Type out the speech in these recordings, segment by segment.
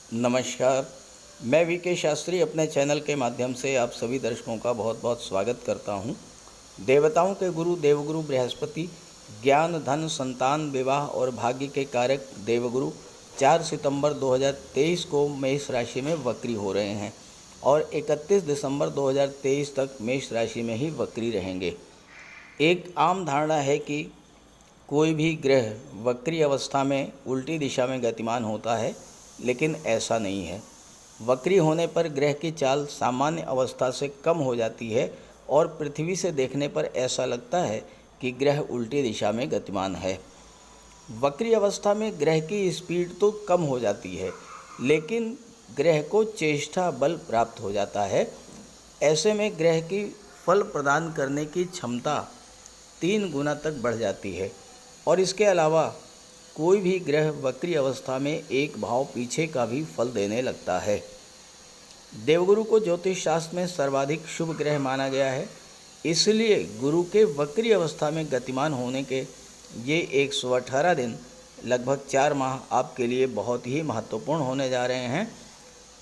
नमस्कार। मैं वी के शास्त्री अपने चैनल के माध्यम से आप सभी दर्शकों का बहुत बहुत स्वागत करता हूं। देवताओं के गुरु देवगुरु बृहस्पति ज्ञान धन संतान विवाह और भाग्य के कारक देवगुरु 4 सितंबर 2023 को मेष राशि में वक्री हो रहे हैं और 31 दिसंबर 2023 तक मेष राशि में ही वक्री रहेंगे। एक आम धारणा है कि कोई भी ग्रह वक्री अवस्था में उल्टी दिशा में गतिमान होता है, लेकिन ऐसा नहीं है। वक्री होने पर ग्रह की चाल सामान्य अवस्था से कम हो जाती है और पृथ्वी से देखने पर ऐसा लगता है कि ग्रह उल्टी दिशा में गतिमान है। वक्री अवस्था में ग्रह की स्पीड तो कम हो जाती है, लेकिन ग्रह को चेष्टा बल प्राप्त हो जाता है। ऐसे में ग्रह की फल प्रदान करने की क्षमता 3 गुना तक बढ़ जाती है और इसके अलावा कोई भी ग्रह वक्री अवस्था में एक भाव पीछे का भी फल देने लगता है। देवगुरु को ज्योतिष शास्त्र में सर्वाधिक शुभ ग्रह माना गया है, इसलिए गुरु के वक्री अवस्था में गतिमान होने के ये 118 दिन लगभग 4 माह आपके लिए बहुत ही महत्वपूर्ण होने जा रहे हैं।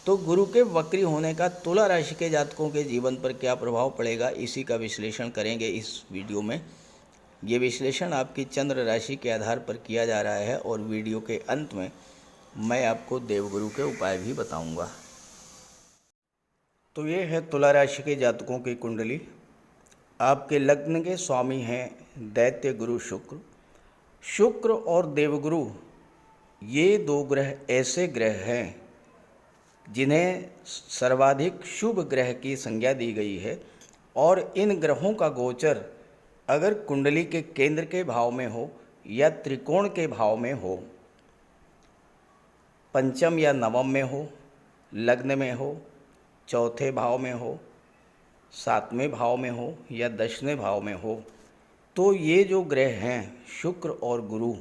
तो गुरु के वक्री होने का तुला राशि के जातकों के जीवन पर क्या प्रभाव पड़ेगा, इसी का विश्लेषण करेंगे इस वीडियो में। ये विश्लेषण आपकी चंद्र राशि के आधार पर किया जा रहा है और वीडियो के अंत में मैं आपको देवगुरु के उपाय भी बताऊंगा। तो ये है तुला राशि के जातकों की कुंडली। आपके लग्न के स्वामी हैं दैत्य गुरु शुक्र। शुक्र और देवगुरु ये 2 ग्रह ऐसे ग्रह हैं जिन्हें सर्वाधिक शुभ ग्रह की संज्ञा दी गई है और इन ग्रहों का गोचर अगर कुंडली के केंद्र के भाव में हो या त्रिकोण के भाव में हो, पंचम या नवम में हो, लग्न में हो, चौथे भाव में हो, 7वें भाव में हो या 10वें भाव में हो, तो ये जो ग्रह हैं शुक्र और गुरु,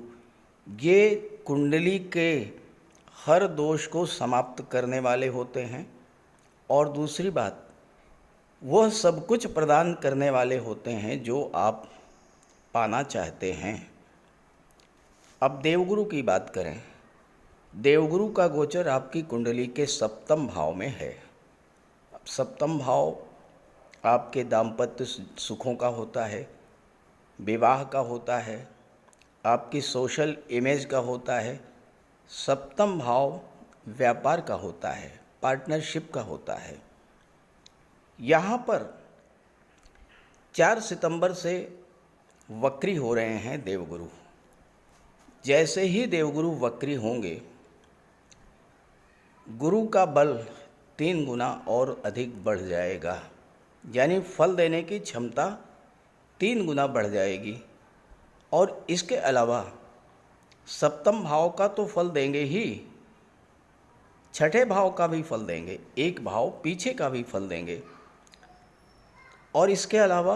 ये कुंडली के हर दोष को समाप्त करने वाले होते हैं और दूसरी बात, वह सब कुछ प्रदान करने वाले होते हैं जो आप पाना चाहते हैं। अब देवगुरु की बात करें। देवगुरु का गोचर आपकी कुंडली के 7वें भाव में है। अब 7वां भाव आपके दाम्पत्य सुखों का होता है, विवाह का होता है, आपकी सोशल इमेज का होता है। 7वां भाव व्यापार का होता है, पार्टनरशिप का होता है। यहाँ पर 4 सितंबर से वक्री हो रहे हैं देवगुरु। जैसे ही देवगुरु वक्री होंगे, गुरु का बल 3 गुना और अधिक बढ़ जाएगा, यानी फल देने की क्षमता 3 गुना बढ़ जाएगी। और इसके अलावा 7वें भाव का तो फल देंगे ही, 6ठे भाव का भी फल देंगे, एक भाव पीछे का भी फल देंगे। और इसके अलावा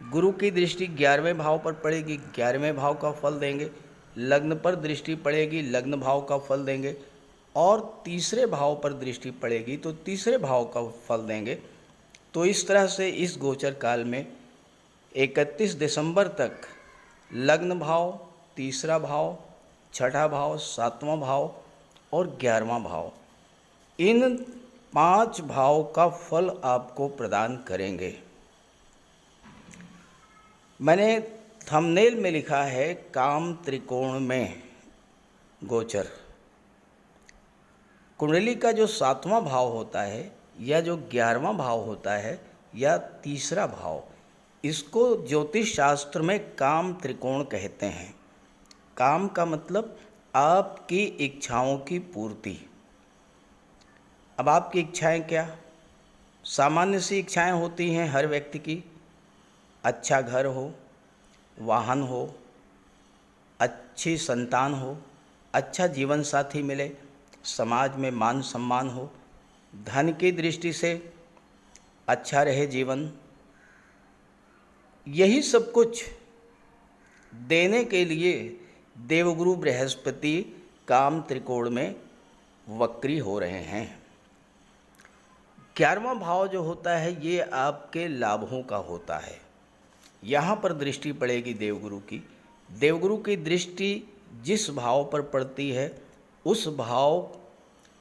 गुरु की दृष्टि 11वें भाव पर पड़ेगी, 11वें भाव का फल देंगे। लग्न पर दृष्टि पड़ेगी, लग्न भाव का फल देंगे। और तीसरे भाव पर दृष्टि पड़ेगी तो तीसरे भाव का फल देंगे। तो इस तरह से इस गोचर काल में 31 दिसंबर तक लग्न भाव, तीसरा भाव, 6ठा भाव, 7वां भाव और 11वां भाव, इन 5 भाव का फल आपको प्रदान करेंगे। मैंने थंबनेल में लिखा है काम त्रिकोण में गोचर। कुंडली का जो 7वां भाव होता है या जो 11वां भाव होता है या तीसरा भाव, इसको ज्योतिष शास्त्र में काम त्रिकोण कहते हैं। काम का मतलब आपकी इच्छाओं की पूर्ति। अब आपकी इच्छाएं क्या? सामान्य सी इच्छाएं होती हैं हर व्यक्ति की। अच्छा घर हो, वाहन हो, अच्छी संतान हो, अच्छा जीवन साथी मिले, समाज में मान सम्मान हो, धन की दृष्टि से अच्छा रहे जीवन। यही सब कुछ देने के लिए देवगुरु बृहस्पति काम त्रिकोण में वक्री हो रहे हैं। 11वां भाव जो होता है ये आपके लाभों का होता है। यहाँ पर दृष्टि पड़ेगी देवगुरु की। देवगुरु की दृष्टि जिस भाव पर पड़ती है उस भाव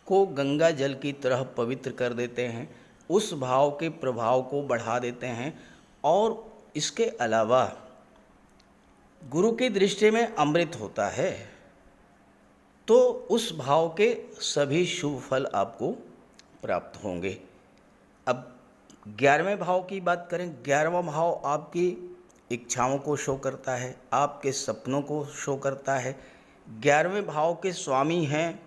को गंगा जल की तरह पवित्र कर देते हैं, उस भाव के प्रभाव को बढ़ा देते हैं। और इसके अलावा गुरु की दृष्टि में अमृत होता है, तो उस भाव के सभी शुभ फल आपको प्राप्त होंगे। अब 11वें भाव की बात करें। 11वां भाव आपकी इच्छाओं को शो करता है, आपके सपनों को शो करता है। 11वें भाव के स्वामी हैं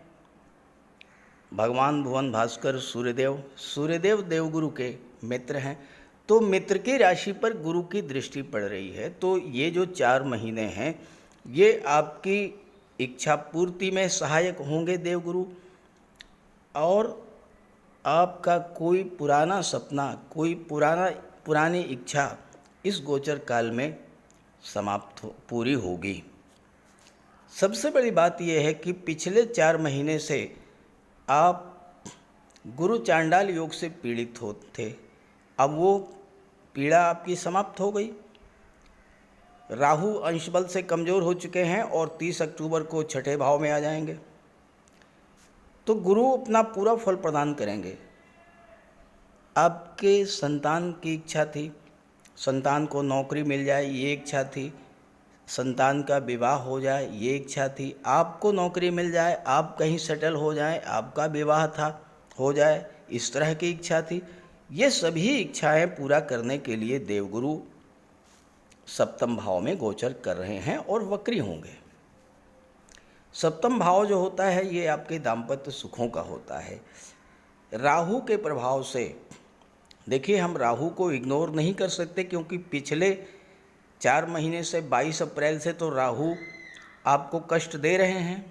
भगवान भुवन भास्कर सूर्यदेव। सूर्यदेव देवगुरु के मित्र हैं, तो मित्र की राशि पर गुरु की दृष्टि पड़ रही है। तो ये जो 4 महीने हैं ये आपकी इच्छा पूर्ति में सहायक होंगे देवगुरु, और आपका कोई पुराना सपना, कोई पुरानी इच्छा इस गोचर काल में पूरी होगी। सबसे बड़ी बात यह है कि पिछले 4 महीने से आप गुरु चांडाल योग से पीड़ित थे, अब वो पीड़ा आपकी समाप्त हो गई। राहु अंश बल से कमज़ोर हो चुके हैं और 30 अक्टूबर को 6ठे भाव में आ जाएंगे, तो गुरु अपना पूरा फल प्रदान करेंगे। आपके संतान की इच्छा थी, संतान को नौकरी मिल जाए ये इच्छा थी, संतान का विवाह हो जाए ये इच्छा थी, आपको नौकरी मिल जाए, आप कहीं सेटल हो जाए, आपका विवाह हो जाए, इस तरह की इच्छा थी। ये सभी इच्छाएं पूरा करने के लिए देवगुरु 7वें भाव में गोचर कर रहे हैं और वक्री होंगे। 7वां भाव जो होता है ये आपके दाम्पत्य सुखों का होता है। राहु के प्रभाव से, देखिए हम राहु को इग्नोर नहीं कर सकते, क्योंकि पिछले 4 महीने से 22 अप्रैल से तो राहु आपको कष्ट दे रहे हैं।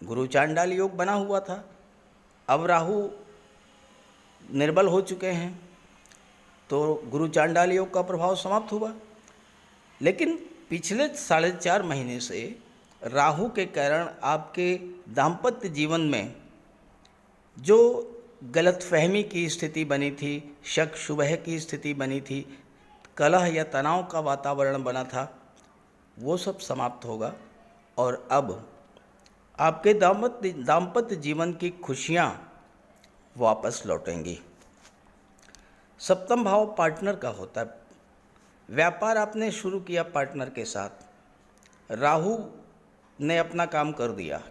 गुरु चांडाल योग बना हुआ था, अब राहु निर्बल हो चुके हैं, तो गुरु चांडाल योग का प्रभाव समाप्त हुआ। लेकिन पिछले 4.5 महीने से राहु के कारण आपके दाम्पत्य जीवन में जो गलतफहमी की स्थिति बनी थी, शक शुबह की स्थिति बनी थी, कलह या तनाव का वातावरण बना था, वो सब समाप्त होगा और अब आपके दाम्पत्य जीवन की खुशियाँ वापस लौटेंगी। 7वां भाव पार्टनर का होता है। व्यापार आपने शुरू किया पार्टनर के साथ, राहु ने अपना काम कर दिया,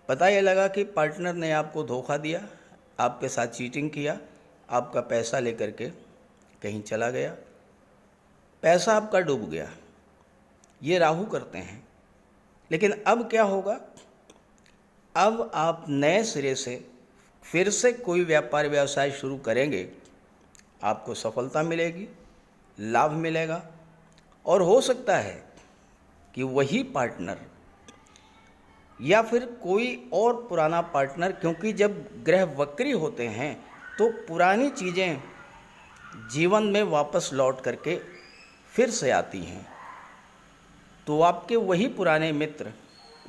पता ये लगा कि पार्टनर ने आपको धोखा दिया, आपके साथ चीटिंग किया, आपका पैसा लेकर के कहीं चला गया, पैसा आपका डूब गया। ये राहु करते हैं। लेकिन अब क्या होगा? अब आप नए सिरे से फिर से कोई व्यापार व्यवसाय शुरू करेंगे, आपको सफलता मिलेगी, लाभ मिलेगा, और हो सकता है कि वही पार्टनर या फिर कोई और पुराना पार्टनर, क्योंकि जब ग्रह वक्री होते हैं तो पुरानी चीज़ें जीवन में वापस लौट करके फिर से आती हैं, तो आपके वही पुराने मित्र,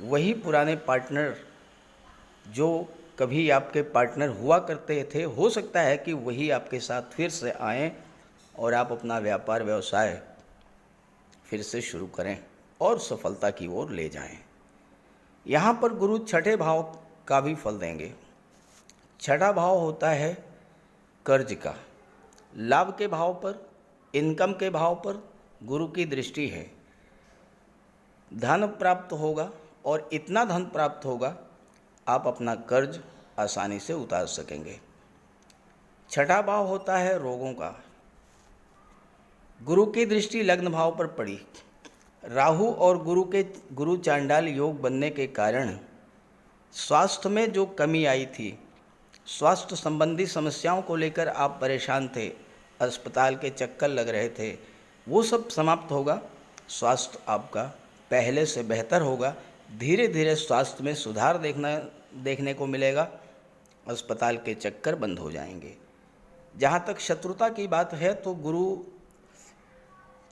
वही पुराने पार्टनर जो कभी आपके पार्टनर हुआ करते थे, हो सकता है कि वही आपके साथ फिर से आएँ और आप अपना व्यापार व्यवसाय फिर से शुरू करें और सफलता की ओर ले जाएं। यहाँ पर गुरु 6ठे भाव का भी फल देंगे। 6ठा भाव होता है कर्ज का। लाभ के भाव पर, इनकम के भाव पर गुरु की दृष्टि है। धन प्राप्त होगा और इतना धन प्राप्त होगा आप अपना कर्ज आसानी से उतार सकेंगे। 6ठा भाव होता है रोगों का। गुरु की दृष्टि लग्न भाव पर पड़ी। राहु और गुरु चांडाल योग बनने के कारण स्वास्थ्य में जो कमी आई थी, स्वास्थ्य संबंधी समस्याओं को लेकर आप परेशान थे, अस्पताल के चक्कर लग रहे थे, वो सब समाप्त होगा। स्वास्थ्य आपका पहले से बेहतर होगा। धीरे धीरे स्वास्थ्य में सुधार देखने को मिलेगा। अस्पताल के चक्कर बंद हो जाएंगे। जहाँ तक शत्रुता की बात है, तो गुरु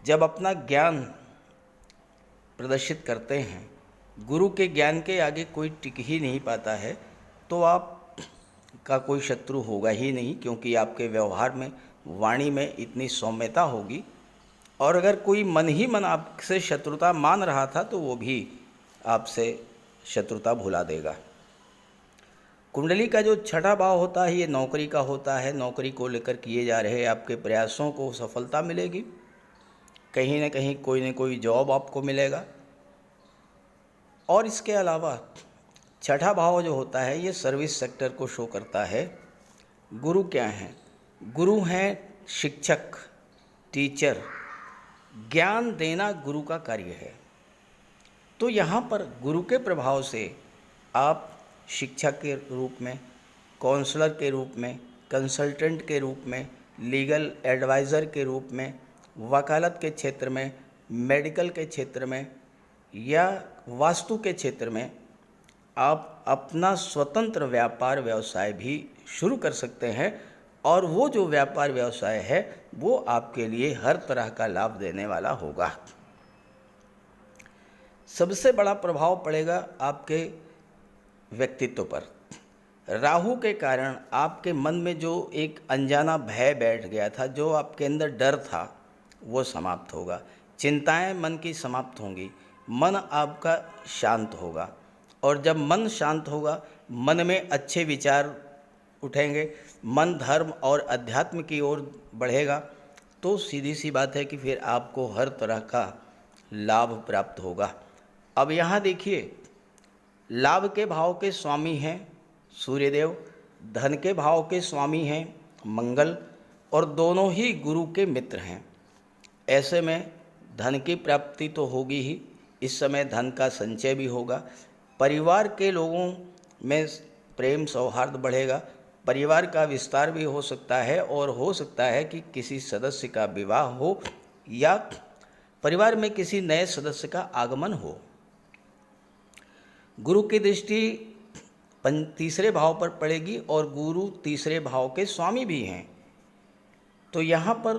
जब अपना ज्ञान प्रदर्शित करते हैं, गुरु के ज्ञान के आगे कोई टिक ही नहीं पाता है, तो आप का कोई शत्रु होगा ही नहीं, क्योंकि आपके व्यवहार में, वाणी में इतनी सौम्यता होगी। और अगर कोई मन ही मन आपसे शत्रुता मान रहा था, तो वो भी आपसे शत्रुता भुला देगा। कुंडली का जो छठा भाव होता है ये नौकरी का होता है। नौकरी को लेकर किए जा रहे आपके प्रयासों को सफलता मिलेगी। कहीं ना कहीं कोई न कोई जॉब आपको मिलेगा। और इसके अलावा छठा भाव जो होता है ये सर्विस सेक्टर को शो करता है। गुरु क्या हैं? गुरु हैं शिक्षक, टीचर। ज्ञान देना गुरु का कार्य है। तो यहाँ पर गुरु के प्रभाव से आप शिक्षक के रूप में, काउंसलर के रूप में, कंसल्टेंट के रूप में, लीगल एडवाइज़र के रूप में, वकालत के क्षेत्र में, मेडिकल के क्षेत्र में या वास्तु के क्षेत्र में आप अपना स्वतंत्र व्यापार व्यवसाय भी शुरू कर सकते हैं। और वो जो व्यापार व्यवसाय है वो आपके लिए हर तरह का लाभ देने वाला होगा। सबसे बड़ा प्रभाव पड़ेगा आपके व्यक्तित्व पर। राहु के कारण आपके मन में जो एक अनजाना भय बैठ गया था, जो आपके अंदर डर था, वो समाप्त होगा। चिंताएं मन की समाप्त होंगी। मन आपका शांत होगा। और जब मन शांत होगा, मन में अच्छे विचार उठेंगे, मन धर्म और अध्यात्म की ओर बढ़ेगा, तो सीधी सी बात है कि फिर आपको हर तरह का लाभ प्राप्त होगा। अब यहाँ देखिए, लाभ के भाव के स्वामी हैं सूर्यदेव, धन के भाव के स्वामी हैं मंगल, और दोनों ही गुरु के मित्र हैं। ऐसे में धन की प्राप्ति तो होगी ही, इस समय धन का संचय भी होगा। परिवार के लोगों में प्रेम सौहार्द बढ़ेगा। परिवार का विस्तार भी हो सकता है और हो सकता है कि किसी सदस्य का विवाह हो या परिवार में किसी नए सदस्य का आगमन हो। गुरु की दृष्टि तीसरे भाव पर पड़ेगी और गुरु तीसरे भाव के स्वामी भी हैं। तो यहाँ पर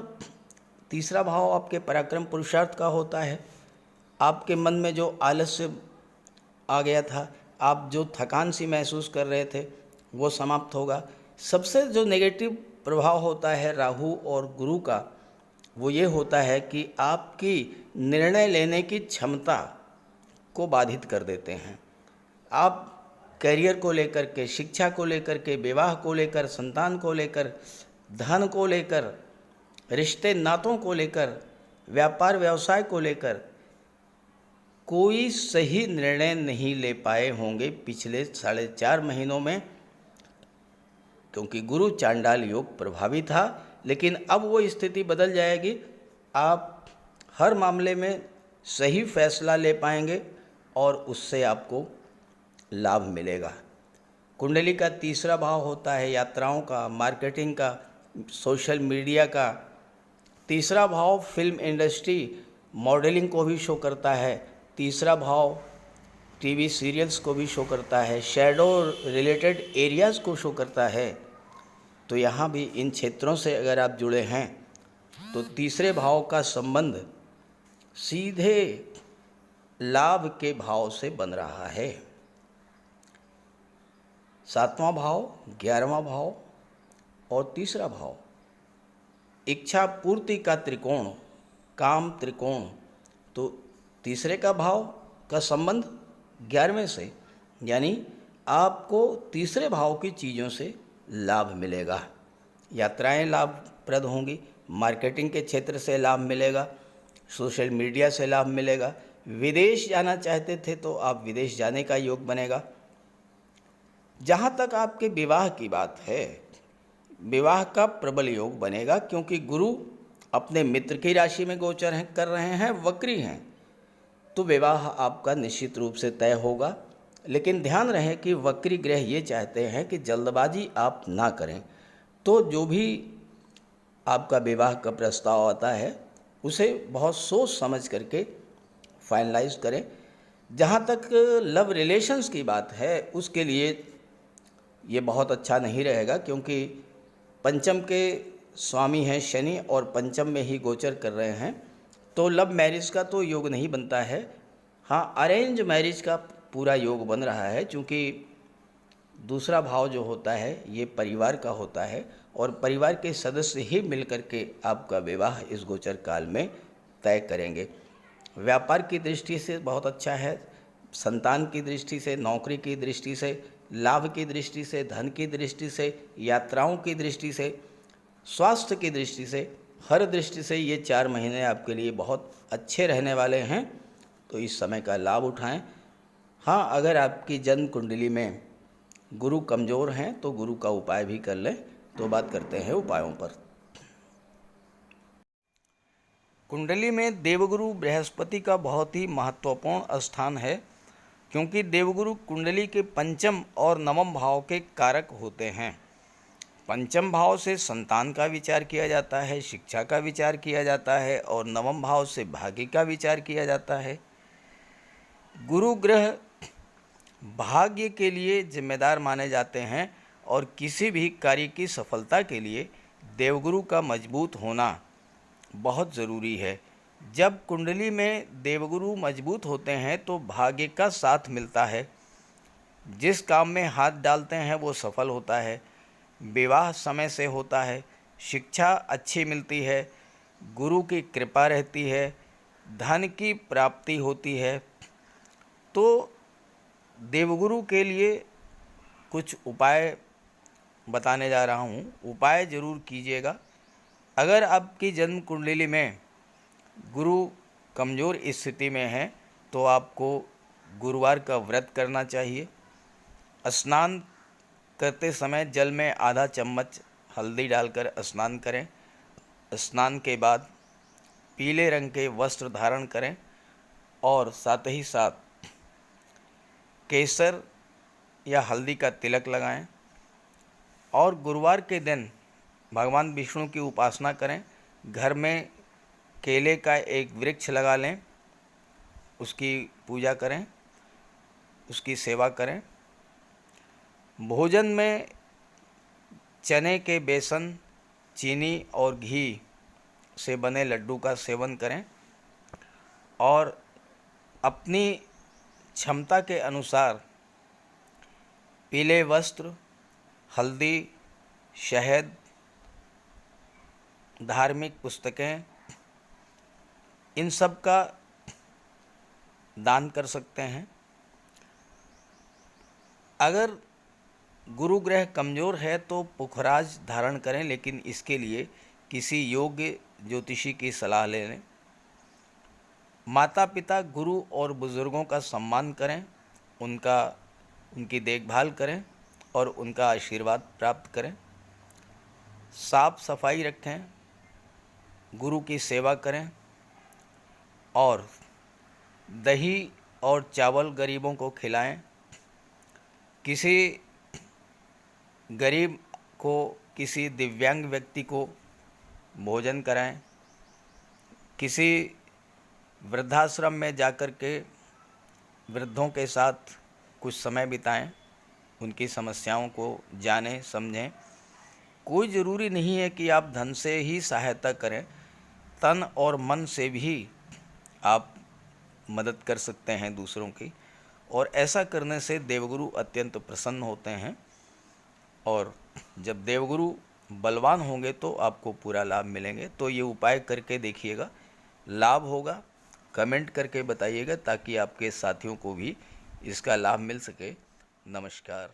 तीसरा भाव आपके पराक्रम पुरुषार्थ का होता है। आपके मन में जो आलस्य आ गया था, आप जो थकान सी महसूस कर रहे थे, वो समाप्त होगा। सबसे जो नेगेटिव प्रभाव होता है राहु और गुरु का, वो ये होता है कि आपकी निर्णय लेने की क्षमता को बाधित कर देते हैं। आप करियर को लेकर के, शिक्षा को लेकर के, विवाह को लेकर, संतान को लेकर, धन को लेकर, रिश्ते नातों को लेकर, व्यापार व्यवसाय को लेकर कोई सही निर्णय नहीं ले पाए होंगे पिछले 4.5 महीनों में, क्योंकि गुरु चांडाल योग प्रभावी था। लेकिन अब वो स्थिति बदल जाएगी। आप हर मामले में सही फैसला ले पाएंगे और उससे आपको लाभ मिलेगा। कुंडली का तीसरा भाव होता है यात्राओं का, मार्केटिंग का, सोशल मीडिया का। तीसरा भाव फिल्म इंडस्ट्री, मॉडलिंग को भी शो करता है। तीसरा भाव टीवी सीरियल्स को भी शो करता है, शैडो रिलेटेड एरियाज़ को शो करता है। तो यहाँ भी इन क्षेत्रों से अगर आप जुड़े हैं तो तीसरे भाव का संबंध सीधे लाभ के भाव से बन रहा है। 7वां भाव, 11वां भाव और तीसरा भाव इच्छा पूर्ति का त्रिकोण, काम त्रिकोण। तो तीसरे का भाव का संबंध 11वें से, यानी आपको तीसरे भाव की चीज़ों से लाभ मिलेगा। यात्राएं लाभप्रद होंगी, मार्केटिंग के क्षेत्र से लाभ मिलेगा, सोशल मीडिया से लाभ मिलेगा। विदेश जाना चाहते थे तो आप विदेश जाने का योग बनेगा। जहाँ तक आपके विवाह की बात है, विवाह का प्रबल योग बनेगा, क्योंकि गुरु अपने मित्र की राशि में गोचर कर रहे हैं, वक्री हैं। तो विवाह आपका निश्चित रूप से तय होगा। लेकिन ध्यान रहे कि वक्री ग्रह ये चाहते हैं कि जल्दबाजी आप ना करें। तो जो भी आपका विवाह का प्रस्ताव आता है उसे बहुत सोच समझ करके फाइनलाइज करें। जहाँ तक लव रिलेशंस की बात है, उसके लिए ये बहुत अच्छा नहीं रहेगा, क्योंकि पंचम के स्वामी हैं शनि और पंचम में ही गोचर कर रहे हैं। तो लव मैरिज का तो योग नहीं बनता है। हाँ, अरेंज मैरिज का पूरा योग बन रहा है, क्योंकि दूसरा भाव जो होता है ये परिवार का होता है और परिवार के सदस्य ही मिलकर के आपका विवाह इस गोचर काल में तय करेंगे। व्यापार की दृष्टि से बहुत अच्छा है। संतान की दृष्टि से, नौकरी की दृष्टि से, लाभ की दृष्टि से, धन की दृष्टि से, यात्राओं की दृष्टि से, स्वास्थ्य की दृष्टि से, हर दृष्टि से ये 4 महीने आपके लिए बहुत अच्छे रहने वाले हैं। तो इस समय का लाभ उठाएं। हाँ, अगर आपकी जन्म कुंडली में गुरु कमज़ोर हैं तो गुरु का उपाय भी कर लें। तो बात करते हैं उपायों पर। कुंडली में देवगुरु बृहस्पति का बहुत ही महत्वपूर्ण स्थान है, क्योंकि देवगुरु कुंडली के पंचम और नवम भाव के कारक होते हैं। पंचम भाव से संतान का विचार किया जाता है, शिक्षा का विचार किया जाता है, और नवम भाव से भाग्य का विचार किया जाता है। गुरु ग्रह भाग्य के लिए जिम्मेदार माने जाते हैं, और किसी भी कार्य की सफलता के लिए देवगुरु का मजबूत होना बहुत ज़रूरी है। जब कुंडली में देवगुरु मजबूत होते हैं तो भाग्य का साथ मिलता है, जिस काम में हाथ डालते हैं वो सफल होता है, विवाह समय से होता है, शिक्षा अच्छी मिलती है, गुरु की कृपा रहती है, धन की प्राप्ति होती है। तो देवगुरु के लिए कुछ उपाय बताने जा रहा हूँ, उपाय ज़रूर कीजिएगा। अगर आपकी जन्म कुंडली में गुरु कमज़ोर स्थिति में है तो आपको गुरुवार का व्रत करना चाहिए। स्नान करते समय जल में आधा चम्मच हल्दी डालकर स्नान करें। स्नान के बाद पीले रंग के वस्त्र धारण करें, और साथ ही साथ केसर या हल्दी का तिलक लगाएं, और गुरुवार के दिन भगवान विष्णु की उपासना करें। घर में केले का एक वृक्ष लगा लें, उसकी पूजा करें, उसकी सेवा करें। भोजन में चने के बेसन, चीनी और घी से बने लड्डू का सेवन करें, और अपनी क्षमता के अनुसार पीले वस्त्र, हल्दी, शहद, धार्मिक पुस्तकें, इन सब का दान कर सकते हैं। अगर गुरु ग्रह कमज़ोर है तो पुखराज धारण करें, लेकिन इसके लिए किसी योग्य ज्योतिषी की सलाह ले लें। माता पिता, गुरु और बुज़ुर्गों का सम्मान करें, उनकी देखभाल करें और उनका आशीर्वाद प्राप्त करें। साफ सफाई रखें, गुरु की सेवा करें, और दही और चावल गरीबों को खिलाएं। किसी गरीब को, किसी दिव्यांग व्यक्ति को भोजन कराएं। किसी वृद्धाश्रम में जाकर के वृद्धों के साथ कुछ समय बिताएं, उनकी समस्याओं को जानें, समझें। कोई ज़रूरी नहीं है कि आप धन से ही सहायता करें, तन और मन से भी आप मदद कर सकते हैं दूसरों की, और ऐसा करने से देवगुरु अत्यंत प्रसन्न होते हैं। और जब देवगुरु बलवान होंगे तो आपको पूरा लाभ मिलेंगे। तो ये उपाय करके देखिएगा, लाभ होगा। कमेंट करके बताइएगा ताकि आपके साथियों को भी इसका लाभ मिल सके। नमस्कार।